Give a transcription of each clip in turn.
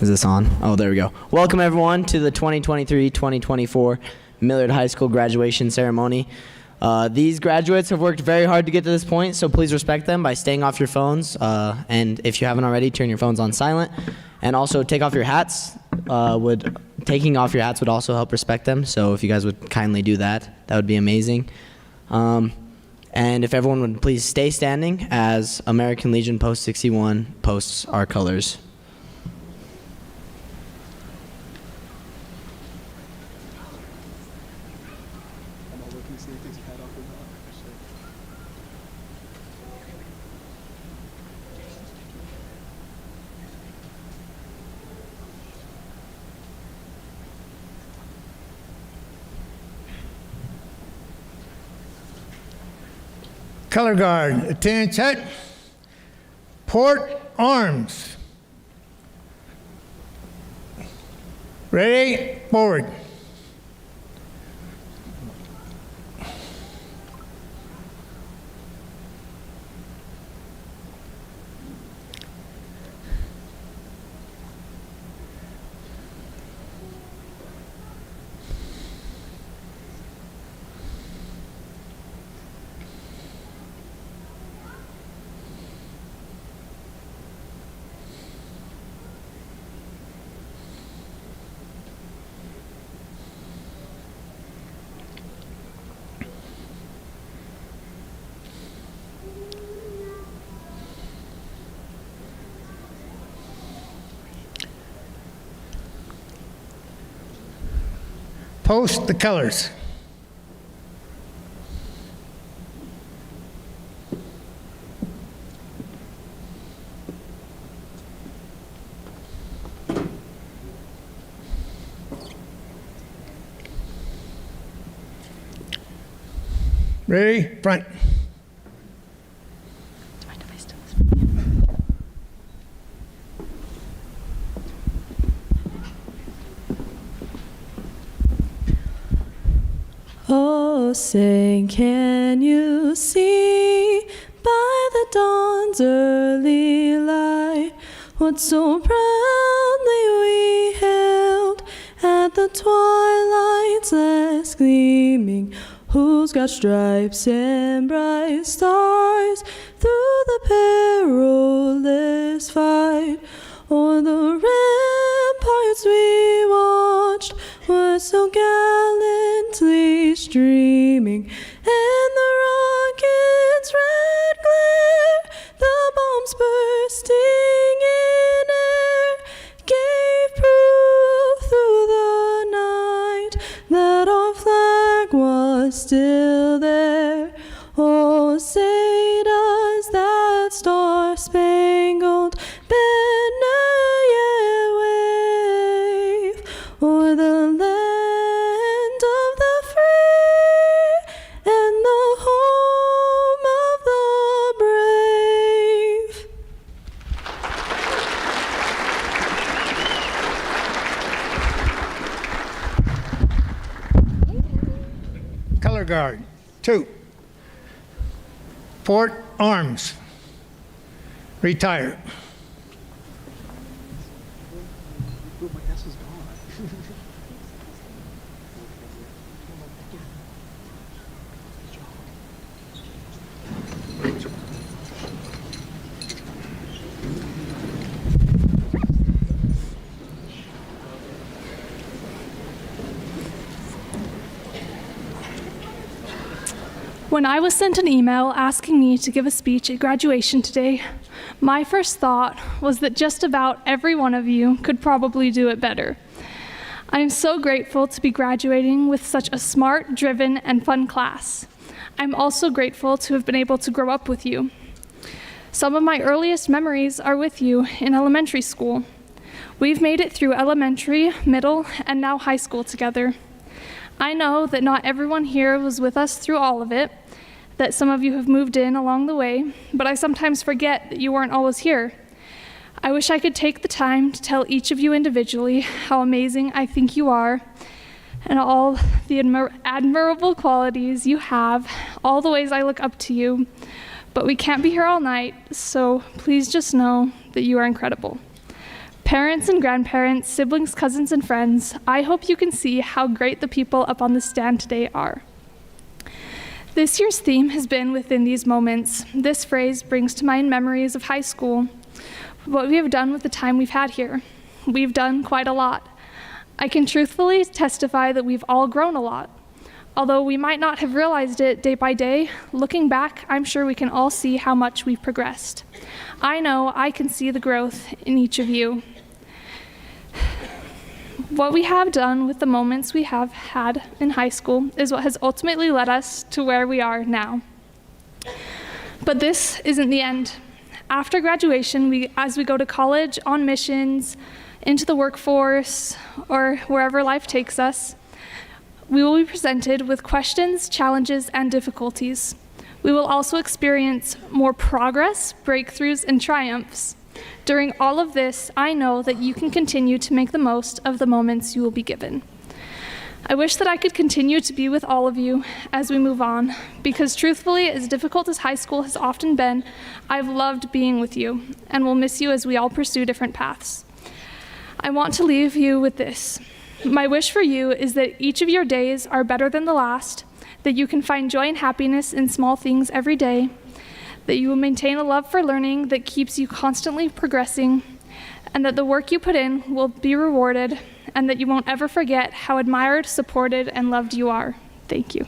Is this on? Oh, there we go. Welcome, everyone, to the 2023-2024 Millard High School graduation ceremony. These graduates have worked very hard to get to this point, so please respect them by staying off your phones. And if you haven't already, turn your phones on silent. And also take off your hats. Taking off your hats would also help respect them. So if you guys would kindly do that, that would be amazing. And if everyone would please stay standing as American Legion Post 61 posts our colors. Color guard, attendance set, port arms. Ready, forward. Post the colors. Ready? Front. Oh, say, can you see by the dawn's early light what so proudly we hailed at the twilight's last gleaming? Who's got stripes and bright stars through the perilous fight? O'er the ramparts we watched were so gallantly streaming, and the rocket's red glare, the bombs bursting in air, gave proof through the night that our flag was still there. Oh, say does that star-spangled banner yet wave o'er the land of the free and the home of the brave? Color guard, 2. Port arms. Retire. When I was sent an email asking me to give a speech at graduation today, my first thought was that just about every one of you could probably do it better. I am so grateful to be graduating with such a smart, driven, and fun class. I'm also grateful to have been able to grow up with you. Some of my earliest memories are with you in elementary school. We've made it through elementary, middle, and now high school together. I know that not everyone here was with us through all of it, that some of you have moved in along the way, but I sometimes forget that you weren't always here. I wish I could take the time to tell each of you individually how amazing I think you are, and all the admirable qualities you have, all the ways I look up to you, but we can't be here all night, so please just know that you are incredible. Parents and grandparents, siblings, cousins, and friends, I hope you can see how great the people up on the stand today are. This year's theme has been within these moments. This phrase brings to mind memories of high school, what we have done with the time we've had here. We've done quite a lot. I can truthfully testify that we've all grown a lot. Although we might not have realized it day by day, looking back, I'm sure we can all see how much we've progressed. I know I can see the growth in each of you. What we have done with the moments we have had in high school is what has ultimately led us to where we are now. But this isn't the end. After graduation, as we go to college, on missions, into the workforce, or wherever life takes us, we will be presented with questions, challenges, and difficulties. We will also experience more progress, breakthroughs, and triumphs. During all of this, I know that you can continue to make the most of the moments you will be given. I wish that I could continue to be with all of you as we move on, because truthfully, as difficult as high school has often been, I've loved being with you and will miss you as we all pursue different paths. I want to leave you with this. My wish for you is that each of your days are better than the last, that you can find joy and happiness in small things every day, that you will maintain a love for learning that keeps you constantly progressing, and that the work you put in will be rewarded, and that you won't ever forget how admired, supported, and loved you are. Thank you.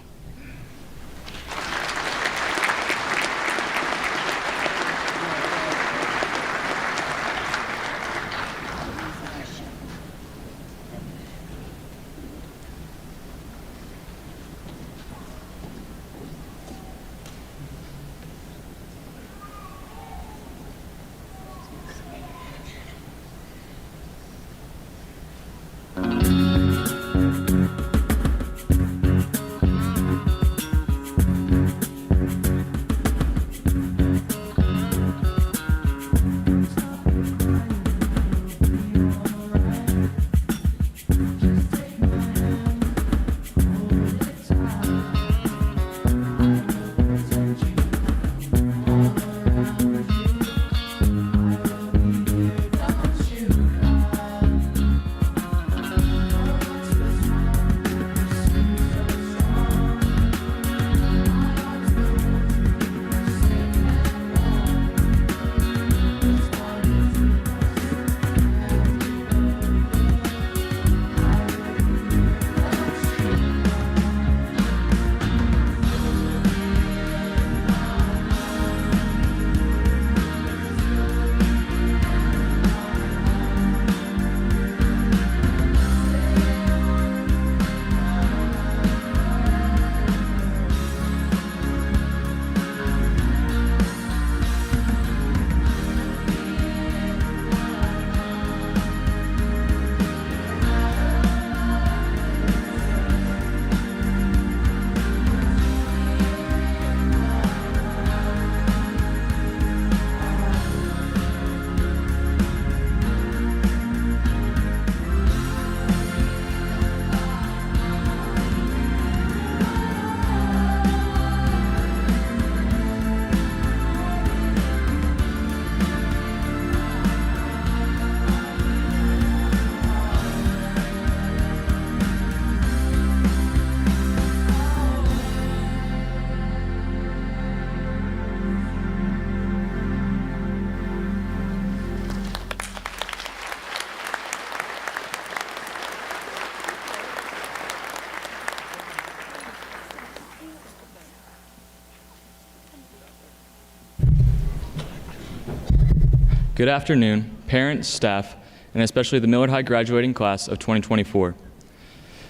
Good afternoon, parents, staff, and especially the Millard High graduating class of 2024.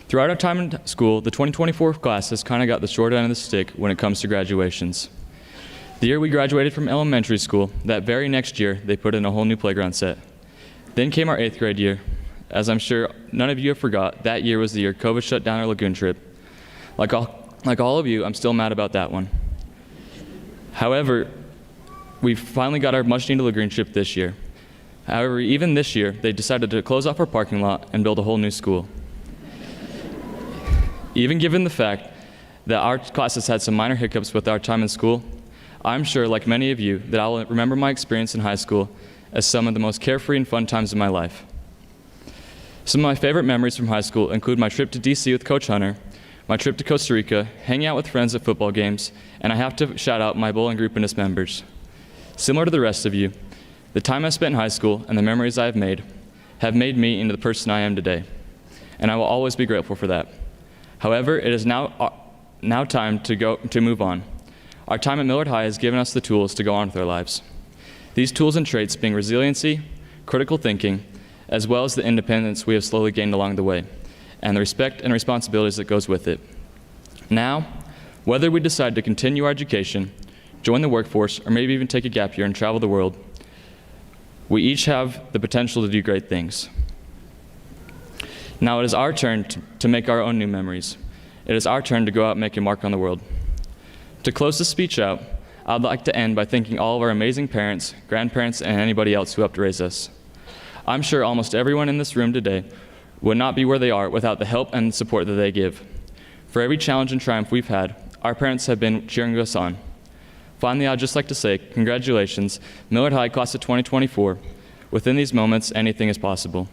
Throughout our time in school, the 2024 class has kind of got the short end of the stick when it comes to graduations. The year we graduated from elementary school, that very next year, they put in a whole new playground set. Then came our 8th grade year. As I'm sure none of you have forgot, that year was the year COVID shut down our lagoon trip. Like all of you, I'm still mad about that one. However, we finally got our much-needed lagoon trip this year. However, even this year, they decided to close off our parking lot and build a whole new school. Even given the fact that our class has had some minor hiccups with our time in school, I'm sure, like many of you, that I'll remember my experience in high school as some of the most carefree and fun times of my life. Some of my favorite memories from high school include my trip to DC with Coach Hunter, my trip to Costa Rica, hanging out with friends at football games, and I have to shout out my bowling group and its members. Similar to the rest of you, the time I spent in high school and the memories I have made me into the person I am today, and I will always be grateful for that. However, it is now time to move on. Our time at Millard High has given us the tools to go on with our lives. These tools and traits being resiliency, critical thinking, as well as the independence we have slowly gained along the way, and the respect and responsibilities that goes with it. Now, whether we decide to continue our education, join the workforce, or maybe even take a gap year and travel the world, we each have the potential to do great things. Now it is our turn to make our own new memories. It is our turn to go out and make a mark on the world. To close this speech out, I'd like to end by thanking all of our amazing parents, grandparents, and anybody else who helped raise us. I'm sure almost everyone in this room today would not be where they are without the help and support that they give. For every challenge and triumph we've had, our parents have been cheering us on. Finally, I'd just like to say congratulations, Millard High Class of 2024. Within these moments, anything is possible.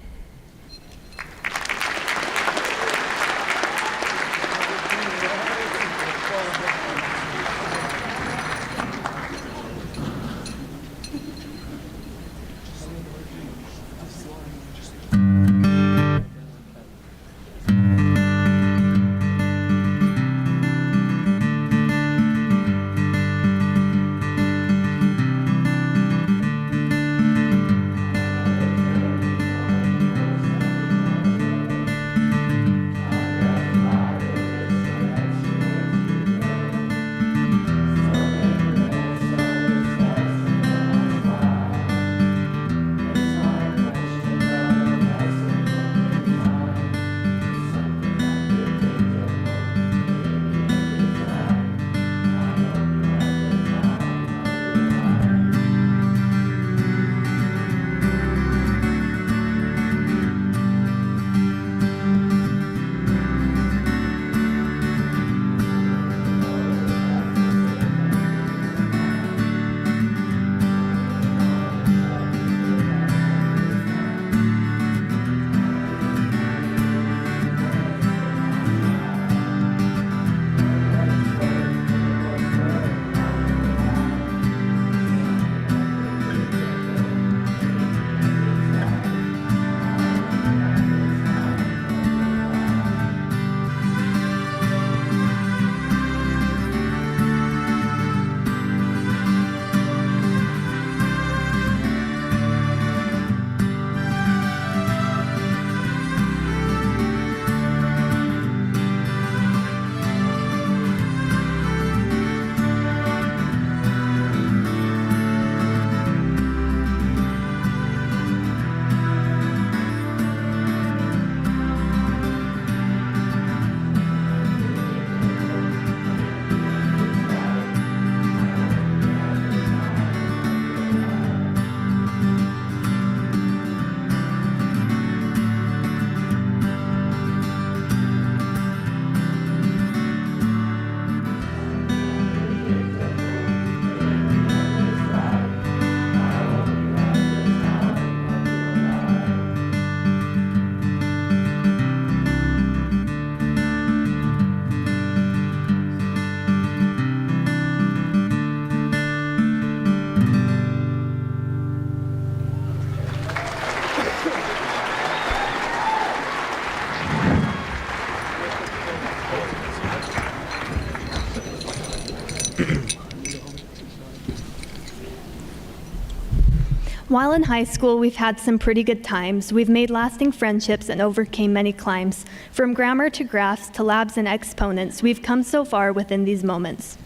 While in high school, we've had some pretty good times. We've made lasting friendships and overcame many climbs. From grammar to graphs to labs and exponents, we've come so far within these moments.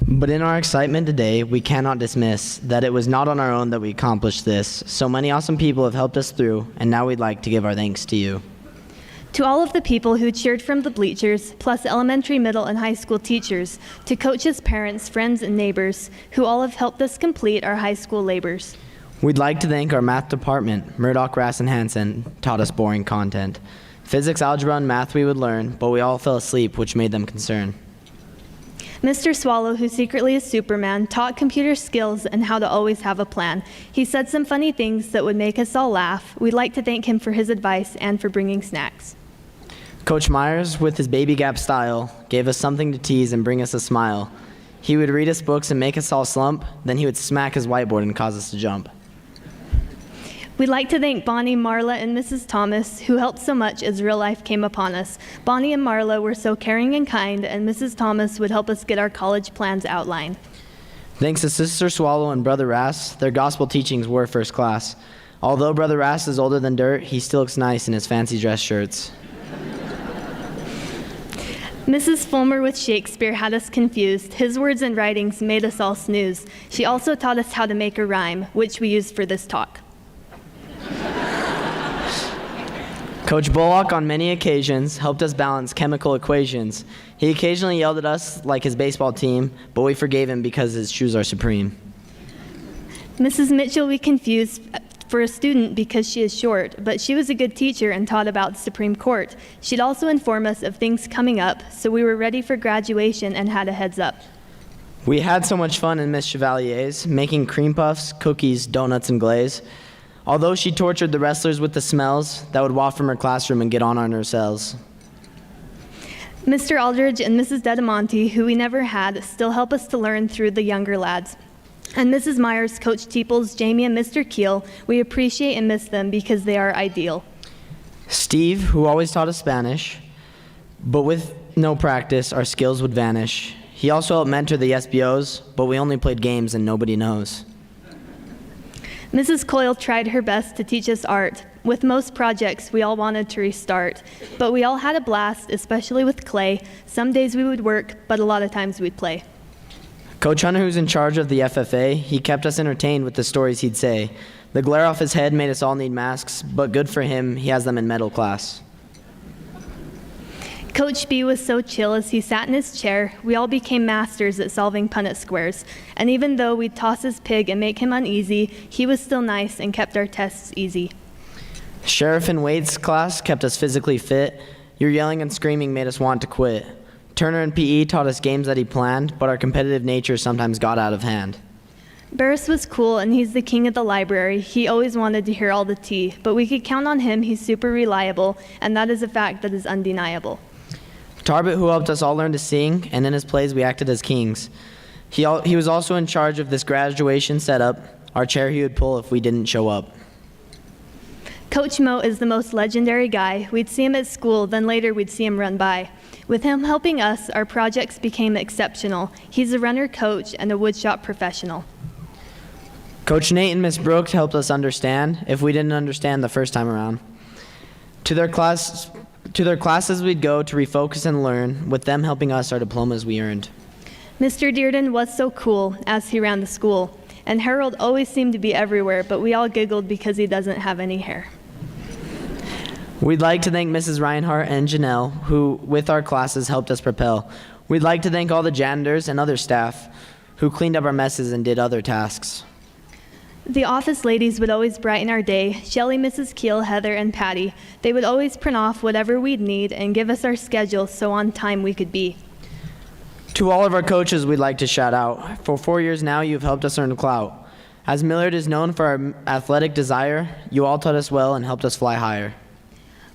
But in our excitement today, we cannot dismiss that it was not on our own that we accomplished this. So many awesome people have helped us through, and now we'd like to give our thanks to you. To all of the people who cheered from the bleachers, plus elementary, middle, and high school teachers, to coaches, parents, friends, and neighbors, who all have helped us complete our high school labors. We'd like to thank our math department. Murdoch, Rass, and Hansen taught us boring content. Physics, algebra, and math we would learn, but we all fell asleep, which made them concerned. Mr. Swallow, who secretly is Superman, taught computer skills and how to always have a plan. He said some funny things that would make us all laugh. We'd like to thank him for his advice and for bringing snacks. Coach Myers, with his baby gap style, gave us something to tease and bring us a smile. He would read us books and make us all slump, then he would smack his whiteboard and cause us to jump. We'd like to thank Bonnie, Marla, and Mrs. Thomas, who helped so much as real life came upon us. Bonnie and Marla were so caring and kind, and Mrs. Thomas would help us get our college plans outlined. Thanks to Sister Swallow and Brother Rass, their gospel teachings were first class. Although Brother Rass is older than dirt, he still looks nice in his fancy dress shirts. Mrs. Fulmer with Shakespeare had us confused. His words and writings made us all snooze. She also taught us how to make a rhyme, which we used for this talk. Coach Bullock, on many occasions, helped us balance chemical equations. He occasionally yelled at us like his baseball team, but we forgave him because his shoes are supreme. Mrs. Mitchell we confused for a student because she is short, but she was a good teacher and taught about the Supreme Court. She'd also inform us of things coming up, so we were ready for graduation and had a heads up. We had so much fun in Miss Chevalier's, making cream puffs, cookies, donuts, and glaze. Although she tortured the wrestlers with the smells that would waft from her classroom and get on our nerve cells. Mr. Aldridge and Mrs. Dedamonte, who we never had, still help us to learn through the younger lads. And Mrs. Myers, Coach Teeples, Jamie, and Mr. Keel, we appreciate and miss them because they are ideal. Steve, who always taught us Spanish, but with no practice, our skills would vanish. He also helped mentor the SBOs, but we only played games and nobody knows. Mrs. Coyle tried her best to teach us art. With most projects, we all wanted to restart, but we all had a blast, especially with clay. Some days we would work, but a lot of times we'd play. Coach Hunter, who's in charge of the FFA, he kept us entertained with the stories he'd say. The glare off his head made us all need masks, but good for him, he has them in metal class. Coach B was so chill as he sat in his chair. We all became masters at solving Punnett squares. And even though we'd toss his pig and make him uneasy, he was still nice and kept our tests easy. Sheriff in Wade's class kept us physically fit. Your yelling and screaming made us want to quit. Turner in PE taught us games that he planned, but our competitive nature sometimes got out of hand. Barris was cool, and he's the king of the library. He always wanted to hear all the tea, but we could count on him. He's super reliable, and that is a fact that is undeniable. Tarbett, who helped us all learn to sing, and in his plays we acted as kings. He was also in charge of this graduation setup, our chair he would pull if we didn't show up. Coach Mo is the most legendary guy. We'd see him at school, then later we'd see him run by. With him helping us, our projects became exceptional. He's a runner coach and a woodshop professional. Coach Nate and Miss Brooks helped us understand if we didn't understand the first time around. To their classes we'd go to refocus and learn, with them helping us our diplomas we earned. Mr. Dearden was so cool as he ran the school, and Harold always seemed to be everywhere, but we all giggled because he doesn't have any hair. We'd like to thank Mrs. Reinhardt and Janelle, who, with our classes, helped us propel. We'd like to thank all the janitors and other staff who cleaned up our messes and did other tasks. The office ladies would always brighten our day. Shelley, Mrs. Keel, Heather, and Patty. They would always print off whatever we'd need and give us our schedule so on time we could be. To all of our coaches, we'd like to shout out. For 4 years now, you've helped us earn clout. As Millard is known for our athletic desire, you all taught us well and helped us fly higher.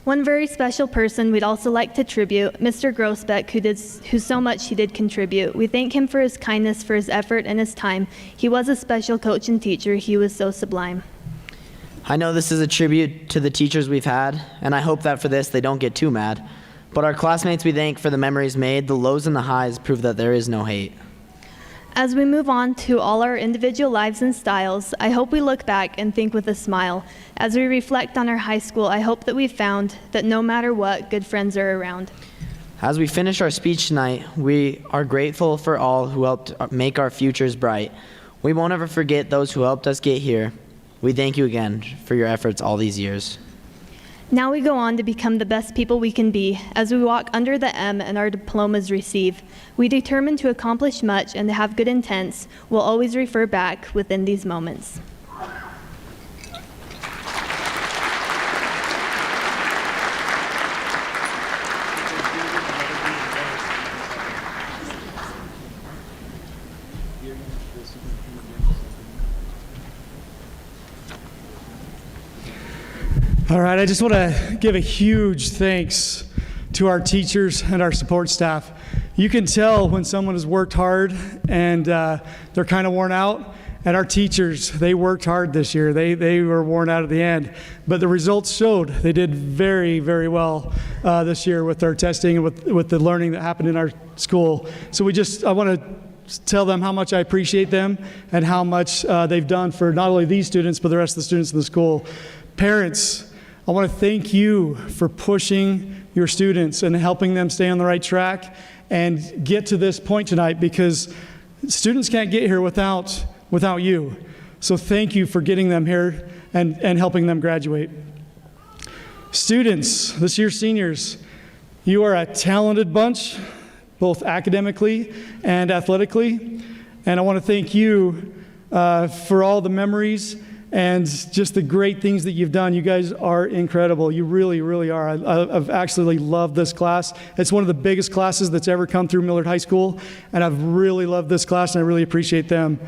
One very special person we'd also like to tribute, Mr. Grossbeck, who so much he did contribute. We thank him for his kindness, for his effort, and his time. He was a special coach and teacher. He was so sublime. I know this is a tribute to the teachers we've had, and I hope that for this they don't get too mad. But our classmates we thank for the memories made. The lows and the highs prove that there is no hate. As we move on to all our individual lives and styles, I hope we look back and think with a smile. As we reflect on our high school, I hope that we've found that no matter what, good friends are around. As we finish our speech tonight, we are grateful for all who helped make our futures bright. We won't ever forget those who helped us get here. We thank you again for your efforts all these years. Now we go on to become the best people we can be. As we walk under the M and our diplomas receive, we determine to accomplish much and to have good intents. We'll always refer back within these moments. All right, I just want to give a huge thanks to our teachers and our support staff. You can tell when someone has worked hard and they're kind of worn out. And our teachers, they worked hard this year. They were worn out at the end. But the results showed they did very, very well this year with our testing and with the learning that happened in our school. So I want to tell them how much I appreciate them and how much they've done for not only these students, but the rest of the students in the school. Parents, I want to thank you for pushing your students and helping them stay on the right track and get to this point tonight, because students can't get here without you. So thank you for getting them here and helping them graduate. Students, this year's seniors, you are a talented bunch, both academically and athletically. And I want to thank you for all the memories and just the great things that you've done. You guys are incredible. You really, really are. I've actually loved this class. It's one of the biggest classes that's ever come through Millard High School, and I've really loved this class, and I really appreciate them.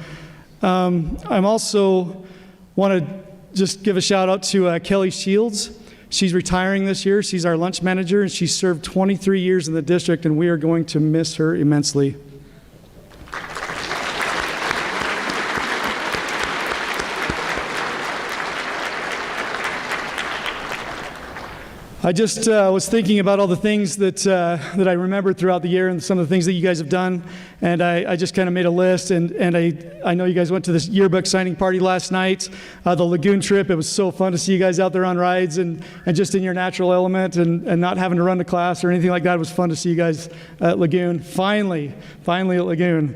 I'm also want to just give a shout out to Kelly Shields. She's retiring this year. She's our lunch manager, and she served 23 years in the district, and we are going to miss her immensely. I just was thinking about all the things that I remembered throughout the year and some of the things that you guys have done, and I just kind of made a list, and I know you guys went to this yearbook signing party last night, the lagoon trip. It was so fun to see you guys out there on rides and just in your natural element and not having to run to class or anything like that. It was fun to see you guys at Lagoon, finally at Lagoon.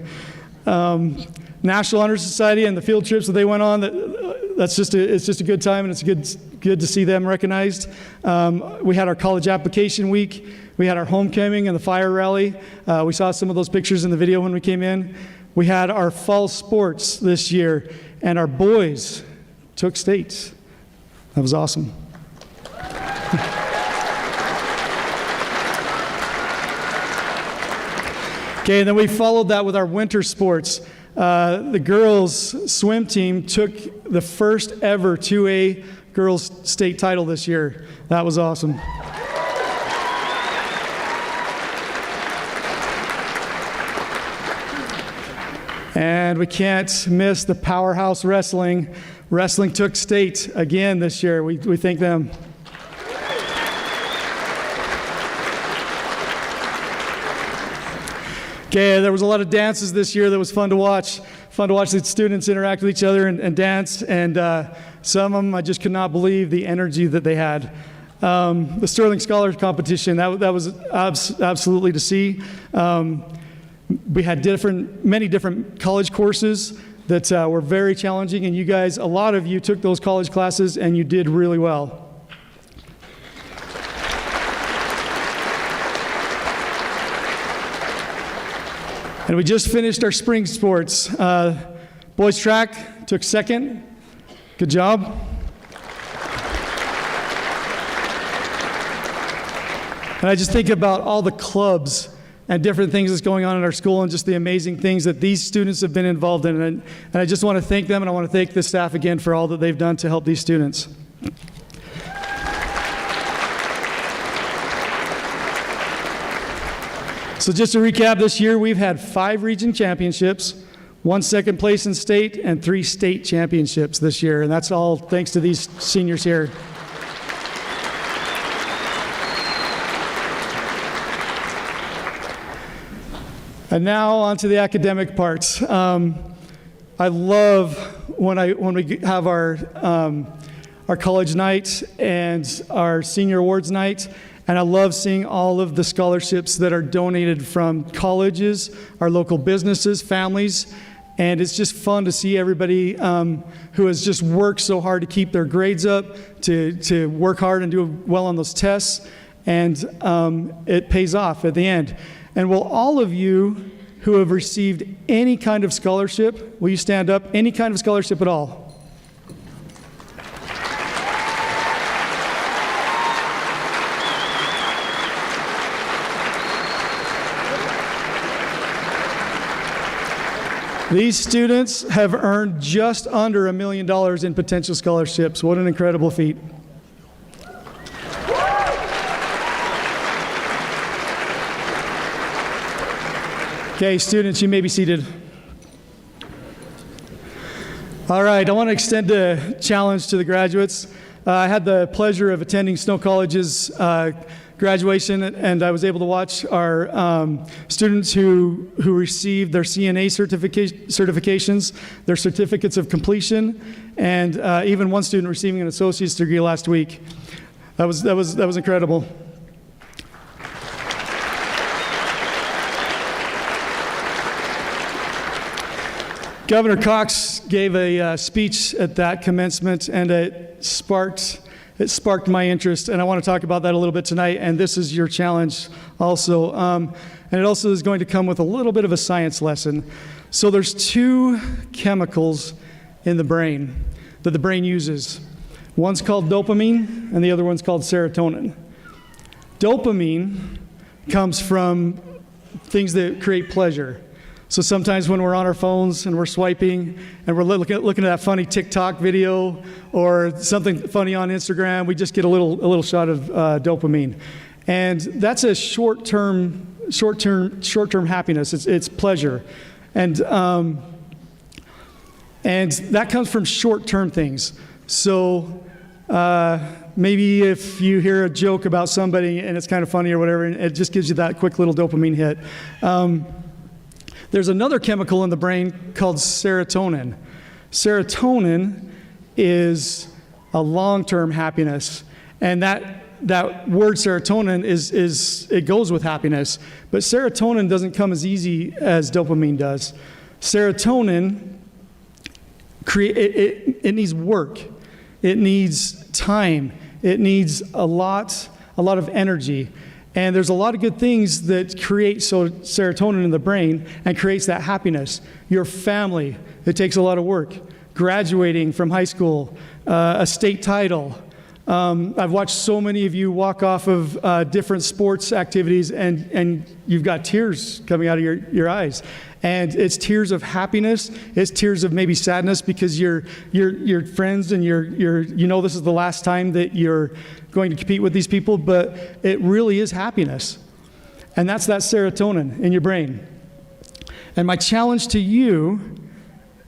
National Honor Society and the field trips that they went on, it's just a good time, and it's good to see them recognized. We had our college application week. We had our homecoming and the fire rally. We saw some of those pictures in the video when we came in. We had our fall sports this year, and our boys took state. That was awesome. Okay, and then we followed that with our winter sports. The girls' swim team took the first ever 2A girls' state title this year. That was awesome. And we can't miss the powerhouse wrestling. Wrestling took state again this year. We thank them. Okay, there was a lot of dances this year that was fun to watch. Fun to watch the students interact with each other and dance. And some of them, I just could not believe the energy that they had. The Sterling Scholars Competition, that was absolutely to see. We had many different college courses that were very challenging, and you guys, a lot of you took those college classes and you did really well. And we just finished our spring sports. Boys track took second. Good job. And I just think about all the clubs and different things that's going on in our school and just the amazing things that these students have been involved in. And I just want to thank them, and I want to thank the staff again for all that they've done to help these students. So just to recap, this year we've had 5 region championships, 1 second place in state, and 3 state championships this year. And that's all thanks to these seniors here. And now on to the academic parts. I love when we have our college night and our senior awards night. And I love seeing all of the scholarships that are donated from colleges, our local businesses, families. And it's just fun to see everybody who has just worked so hard to keep their grades up, to work hard and do well on those tests. And it pays off at the end. And will all of you who have received any kind of scholarship, will you stand up? Any kind of scholarship at all? These students have earned just under $1 million in potential scholarships. What an incredible feat. Okay, students, you may be seated. All right, I want to extend a challenge to the graduates. I had the pleasure of attending Snow College's graduation, and I was able to watch our students who received their CNA certifications, their certificates of completion, and even one student receiving an associate's degree last week. That was incredible. Governor Cox gave a speech at that commencement, and it sparked my interest, and I want to talk about that a little bit tonight, and this is your challenge also. And it also is going to come with a little bit of a science lesson. So there's two chemicals in the brain that the brain uses. One's called dopamine, and the other one's called serotonin. Dopamine comes from things that create pleasure. So sometimes when we're on our phones and we're swiping and we're looking at that funny TikTok video or something funny on Instagram, we just get a little shot of dopamine, and that's a short-term happiness. It's pleasure, and that comes from short-term things. So maybe if you hear a joke about somebody and it's kind of funny or whatever, and it just gives you that quick little dopamine hit. There's another chemical in the brain called serotonin. Serotonin is a long-term happiness, and that word serotonin it goes with happiness, but serotonin doesn't come as easy as dopamine does. Serotonin it needs work, it needs time, it needs a lot of energy. And there's a lot of good things that create serotonin in the brain and creates that happiness. Your family, it takes a lot of work. Graduating from high school, a state title. I've watched so many of you walk off of different sports activities, and you've got tears coming out of your eyes. And it's tears of happiness. It's tears of maybe sadness because your friends and this is the last time that you're going to compete with these people, but it really is happiness. And that's that serotonin in your brain. And my challenge to you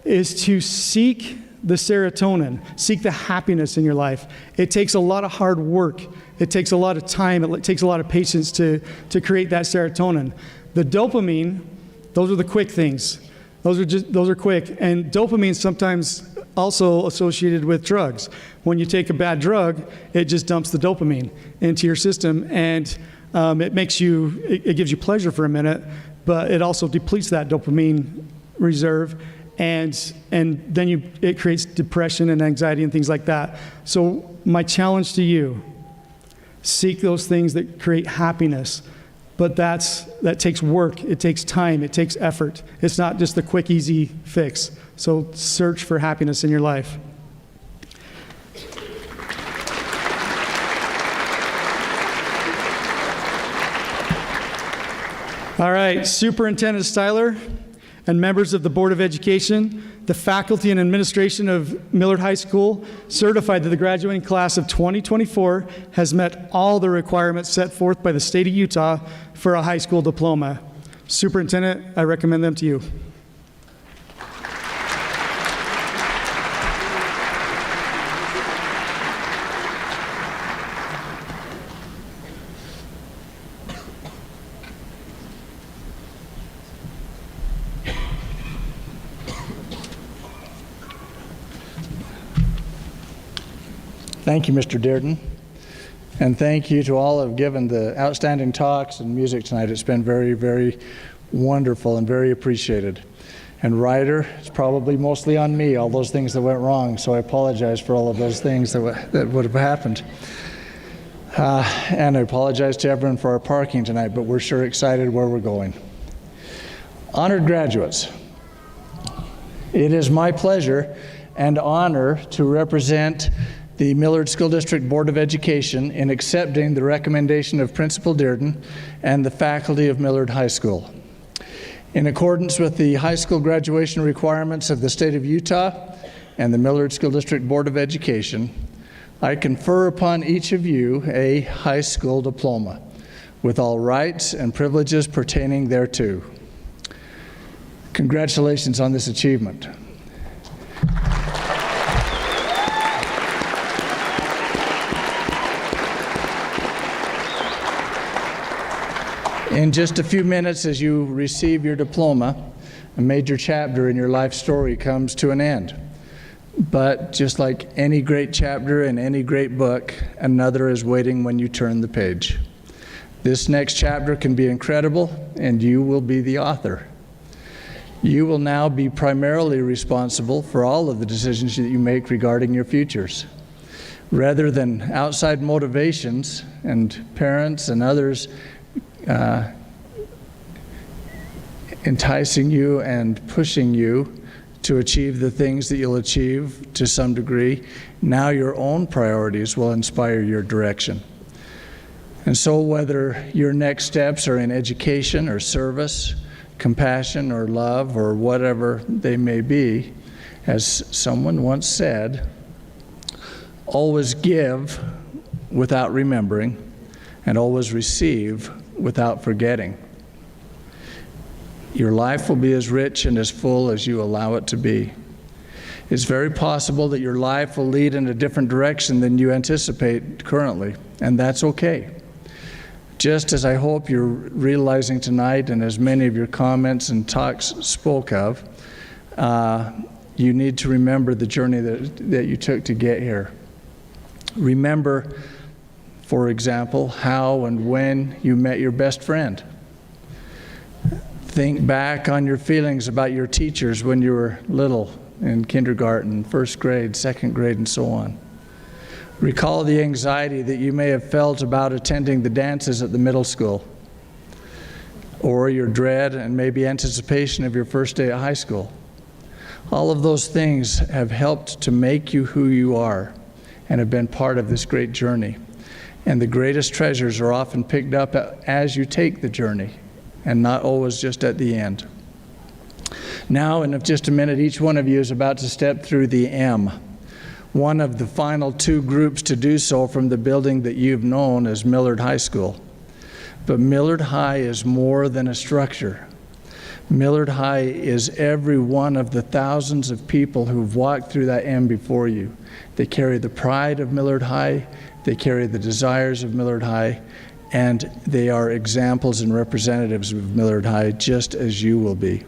is to seek the serotonin, seek the happiness in your life. It takes a lot of hard work. It takes a lot of time. It takes a lot of patience to create that serotonin. The dopamine, those are the quick things. Those are quick. And dopamine sometimes also associated with drugs. When you take a bad drug, it just dumps the dopamine into your system, and it gives you pleasure for a minute, but it also depletes that dopamine reserve, and then it creates depression and anxiety and things like that. So my challenge to you, seek those things that create happiness. But that takes work, it takes time, it takes effort. It's not just a quick, easy fix. So search for happiness in your life. All right, Superintendent Styler and members of the Board of Education, the faculty and administration of Millard High School certified that the graduating class of 2024 has met all the requirements set forth by the state of Utah for a high school diploma. Superintendent, I recommend them to you. Thank you, Mr. Dearden. And thank you to all who have given the outstanding talks and music tonight. It's been very, very wonderful and very appreciated. And Ryder, it's probably mostly on me, all those things that went wrong, so I apologize for all of those things that would have happened. And I apologize to everyone for our parking tonight, but we're sure excited where we're going. Honored graduates, it is my pleasure and honor to represent the Millard School District Board of Education in accepting the recommendation of Principal Dearden and the faculty of Millard High School. In accordance with the high school graduation requirements of the state of Utah and the Millard School District Board of Education, I confer upon each of you a high school diploma with all rights and privileges pertaining thereto. Congratulations on this achievement. In just a few minutes, as you receive your diploma, a major chapter in your life story comes to an end. But just like any great chapter in any great book, another is waiting when you turn the page. This next chapter can be incredible, and you will be the author. You will now be primarily responsible for all of the decisions that you make regarding your futures. Rather than outside motivations and parents and others enticing you and pushing you to achieve the things that you'll achieve to some degree, now your own priorities will inspire your direction. And so whether your next steps are in education or service, compassion or love or whatever they may be, as someone once said, always give without remembering and always receive without forgetting. Your life will be as rich and as full as you allow it to be. It's very possible that your life will lead in a different direction than you anticipate currently, and that's okay. Just as I hope you're realizing tonight, and as many of your comments and talks spoke of, you need to remember the journey that you took to get here. Remember, for example, how and when you met your best friend. Think back on your feelings about your teachers when you were little, in kindergarten, first grade, second grade, and so on. Recall the anxiety that you may have felt about attending the dances at the middle school, or your dread and maybe anticipation of your first day at high school. All of those things have helped to make you who you are and have been part of this great journey. And the greatest treasures are often picked up as you take the journey, and not always just at the end. Now, in just a minute, each one of you is about to step through the M, one of the final two groups to do so from the building that you've known as Millard High School. But Millard High is more than a structure. Millard High is every one of the thousands of people who've walked through that M before you. They carry the pride of Millard High, they carry the desires of Millard High, and they are examples and representatives of Millard High, just as you will be.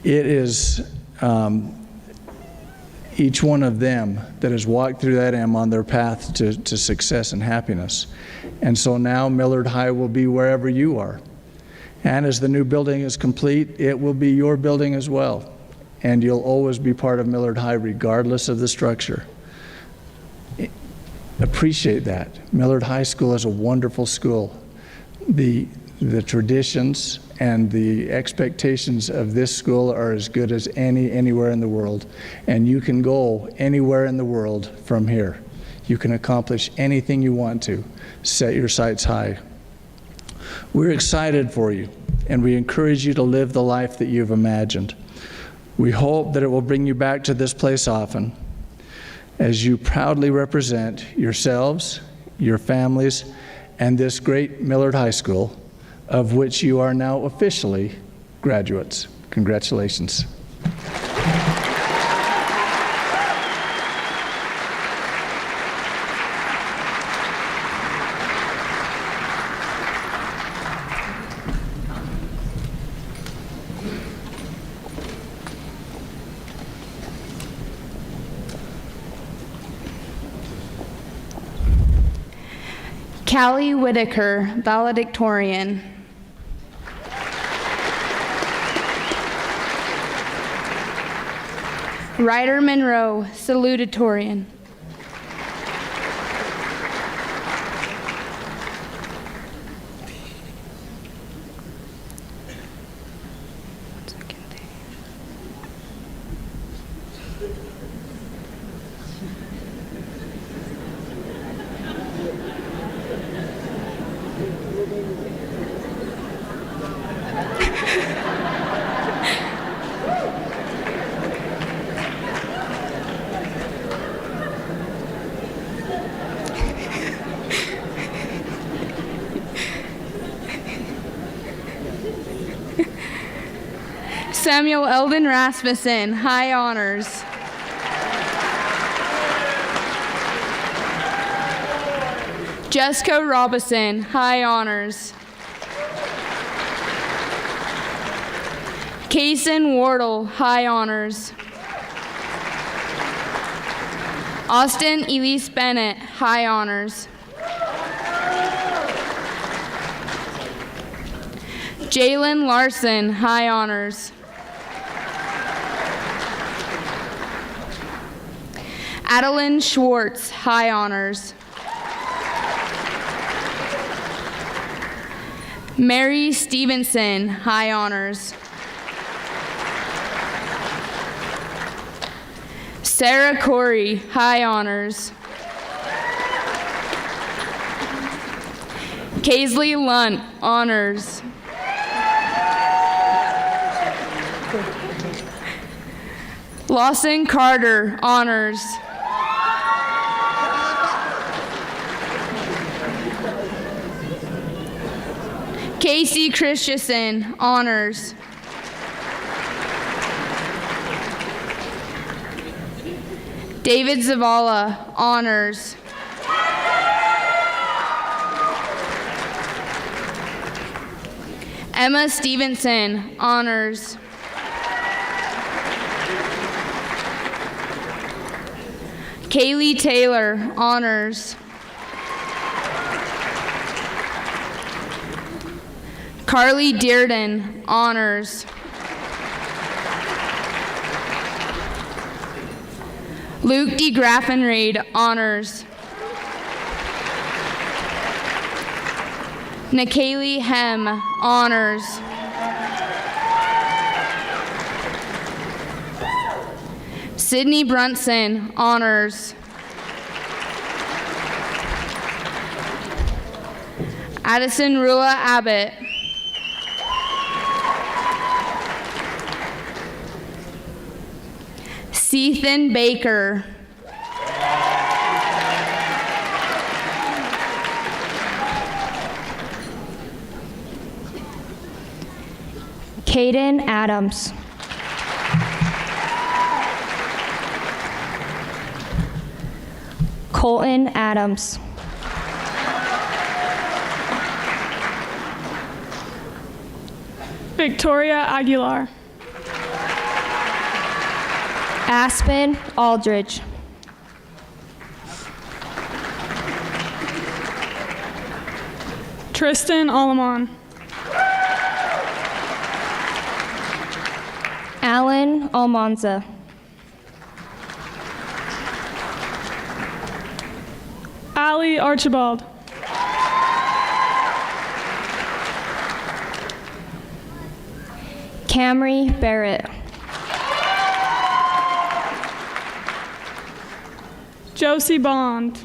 It is each one of them that has walked through that M on their path to success and happiness. And so now Millard High will be wherever you are. And as the new building is complete, it will be your building as well. And you'll always be part of Millard High regardless of the structure. Appreciate that. Millard High School is a wonderful school. The traditions and the expectations of this school are as good as anywhere in the world. And you can go anywhere in the world from here. You can accomplish anything you want to. Set your sights high. We're excited for you, and we encourage you to live the life that you've imagined. We hope that it will bring you back to this place often, as you proudly represent yourselves, your families, and this great Millard High School, of which you are now officially graduates. Congratulations. Callie Whitaker, valedictorian. Ryder Monroe, salutatorian. Samuel Eldon Rasmussen, high honors. Jessica Robinson, high honors. Kaysen Wardle, high honors. Austin Elise Bennett, high honors. Jalen Larson, high honors. Adeline Schwartz, high honors. Mary Stevenson, high honors. Sarah Corey, high honors. Kaisley Lunt, honors. Lawson Carter, honors. Casey Christensen, honors. David Zavala, honors. Emma Stevenson, honors. Kaylee Taylor, honors. Carly Dearden, honors. Luke D. Graffenraid, honors. Nikaylee Hem, honors. Sydney Brunson, honors. Addison Rula Abbott. Sethan Baker. Caden Adams. Colton Adams. Victoria Aguilar. Aspen Aldridge. Tristan Alamon. Alan Almanza. Ali Archibald. Camry Barrett. Josie Bond.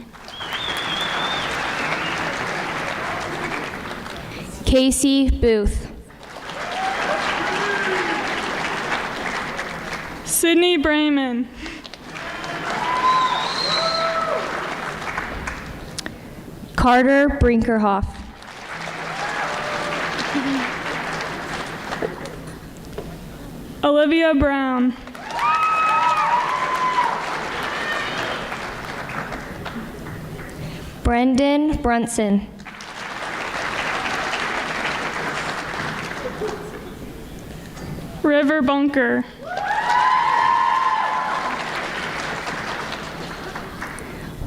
Casey Booth. Sydney Brayman. Carter Brinkerhoff. Olivia Brown. Brendan Brunson. River Bunker.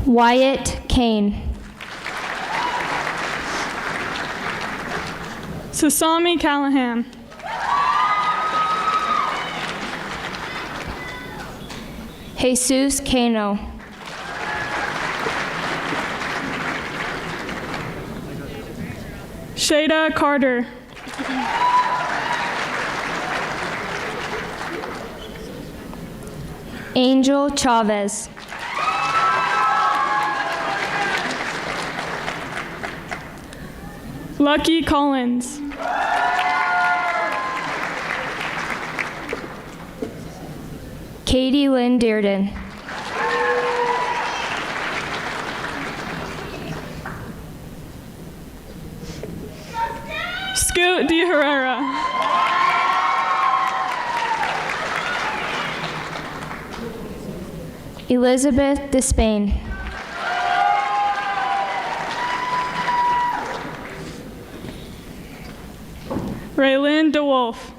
Wyatt Kane. Sasami Callahan. Jesus Cano. Shada Carter. Angel Chavez. Lucky Collins. Katie Lynn Dearden. Scoot De Herrera. Elizabeth Despain. Raylyn DeWolf.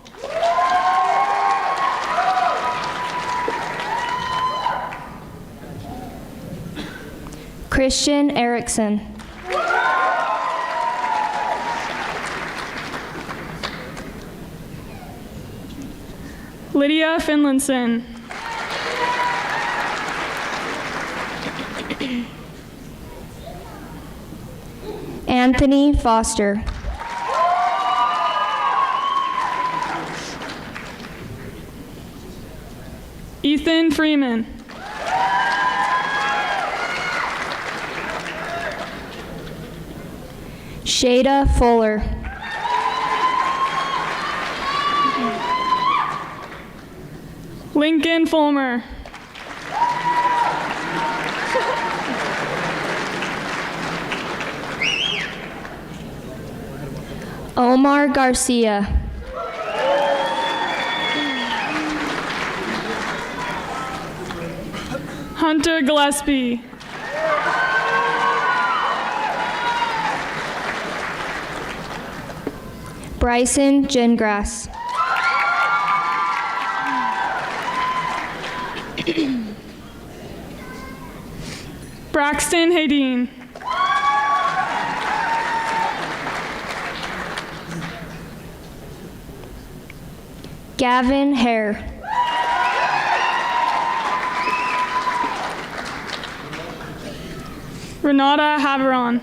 Christian Erickson. Lydia Finlinson. Anthony Foster. Ethan Freeman. Shada Fuller. Lincoln Fulmer. Omar Garcia. Hunter Gillespie. Bryson Gingras. Braxton Hadeen. Gavin Hare. Renata Haveron.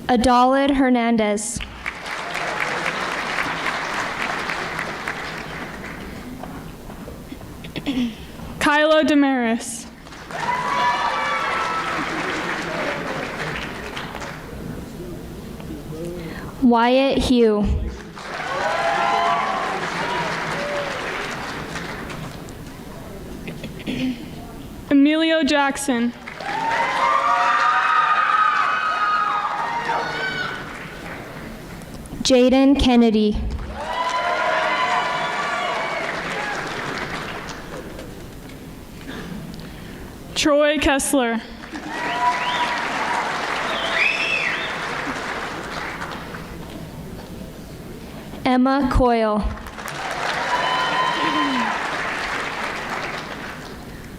Adalid Hernandez. Kyla Damaris. Wyatt Hugh. Emilio Jackson. Jaden Kennedy. Troy Kessler. Emma Coyle.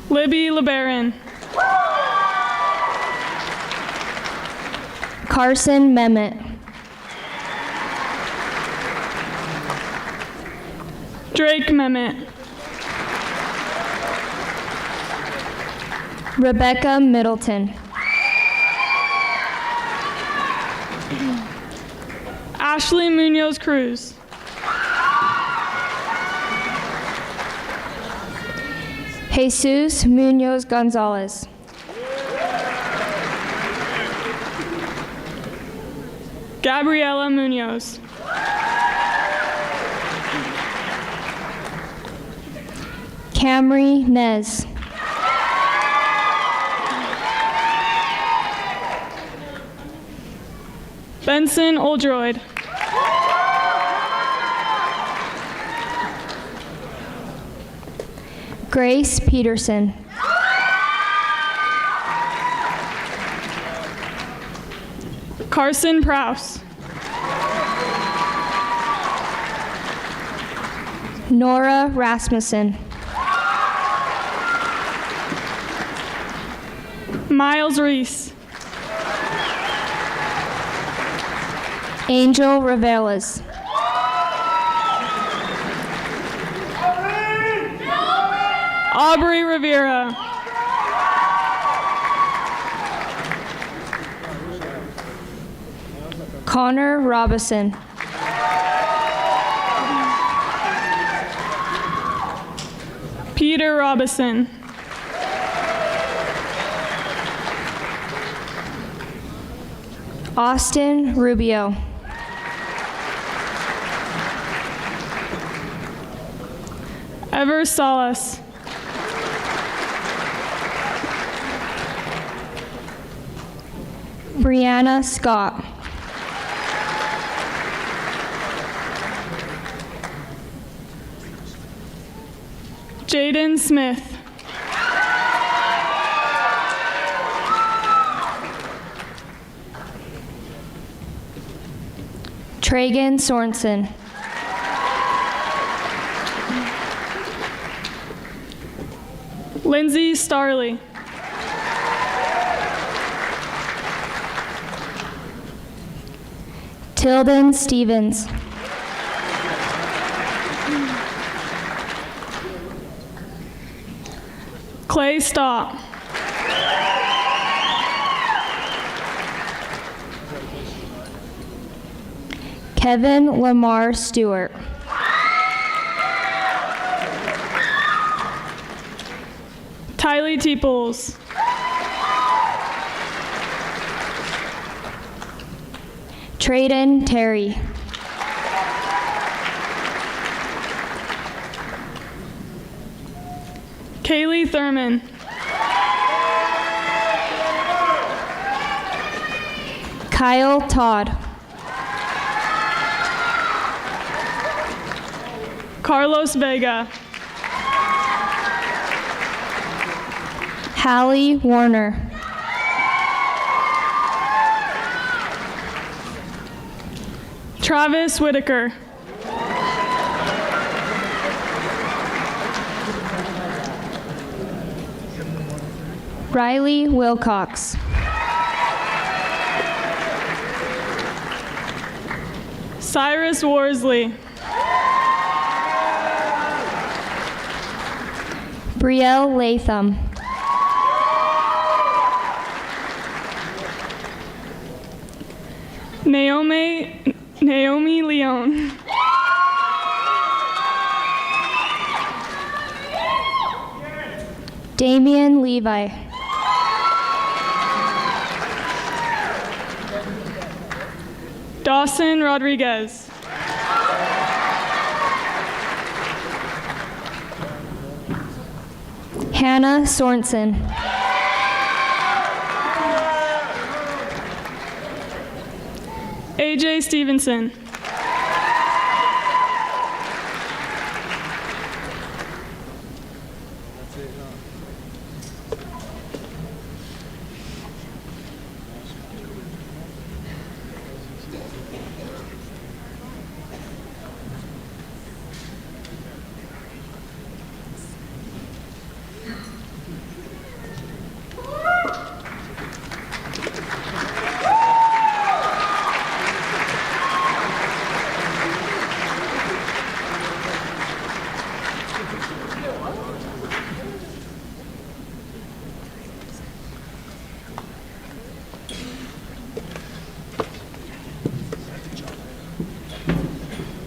Libby LeBaron. Carson Mehmet. Drake Mehmet. Rebecca Middleton. Ashley Munoz Cruz. Jesus Munoz Gonzalez. Gabriela Munoz. Camry Nez. Benson Oldroyd. Grace Peterson. Carson Prouse. Nora Rasmussen. Miles Reese. Angel Ravelas. Aubrey Rivera. Connor Robinson. Peter Robinson. Austin Rubio. Ever Salas. Brianna Scott. Jaden Smith. Tragan Sorensen. Lindsay Starley. Tilden Stevens. Clay Stott. Kevin Lamar Stewart. Tylee Teeples. Traden Terry. Kaylee Thurman. Kyle Todd. Carlos Vega. Hallie Warner. Travis Whitaker. Riley Wilcox. Cyrus Worsley. Brielle Latham. Naomi Leone. Damian Levi. Dawson Rodriguez. Hannah Sorensen. AJ Stevenson.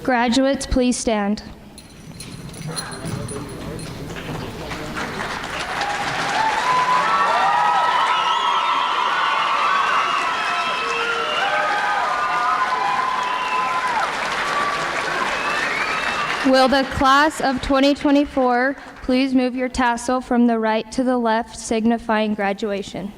Graduates, please stand. Will the class of 2024 please move your tassel from the right to the left, signifying graduation?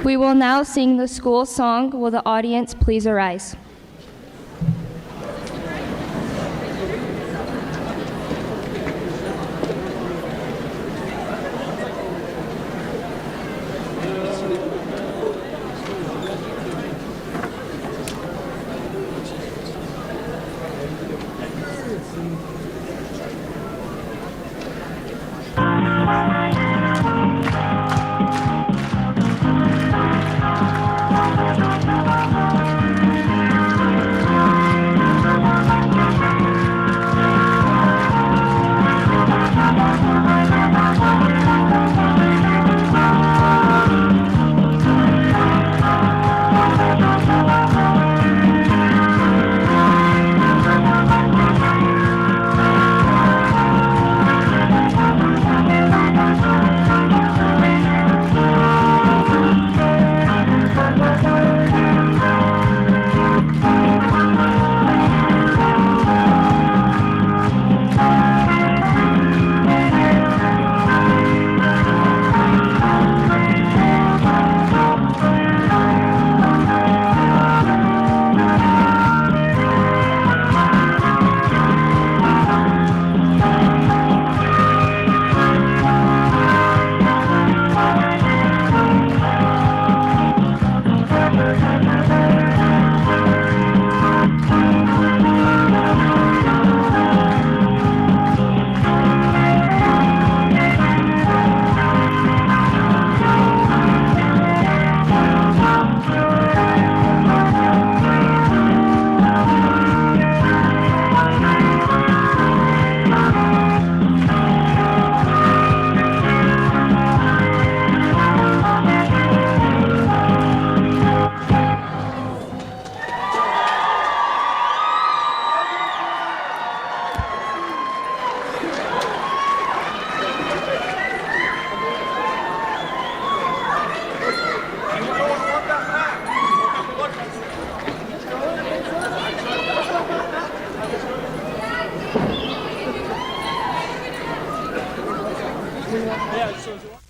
We will now sing the school song. Will the audience please arise? Yeah, so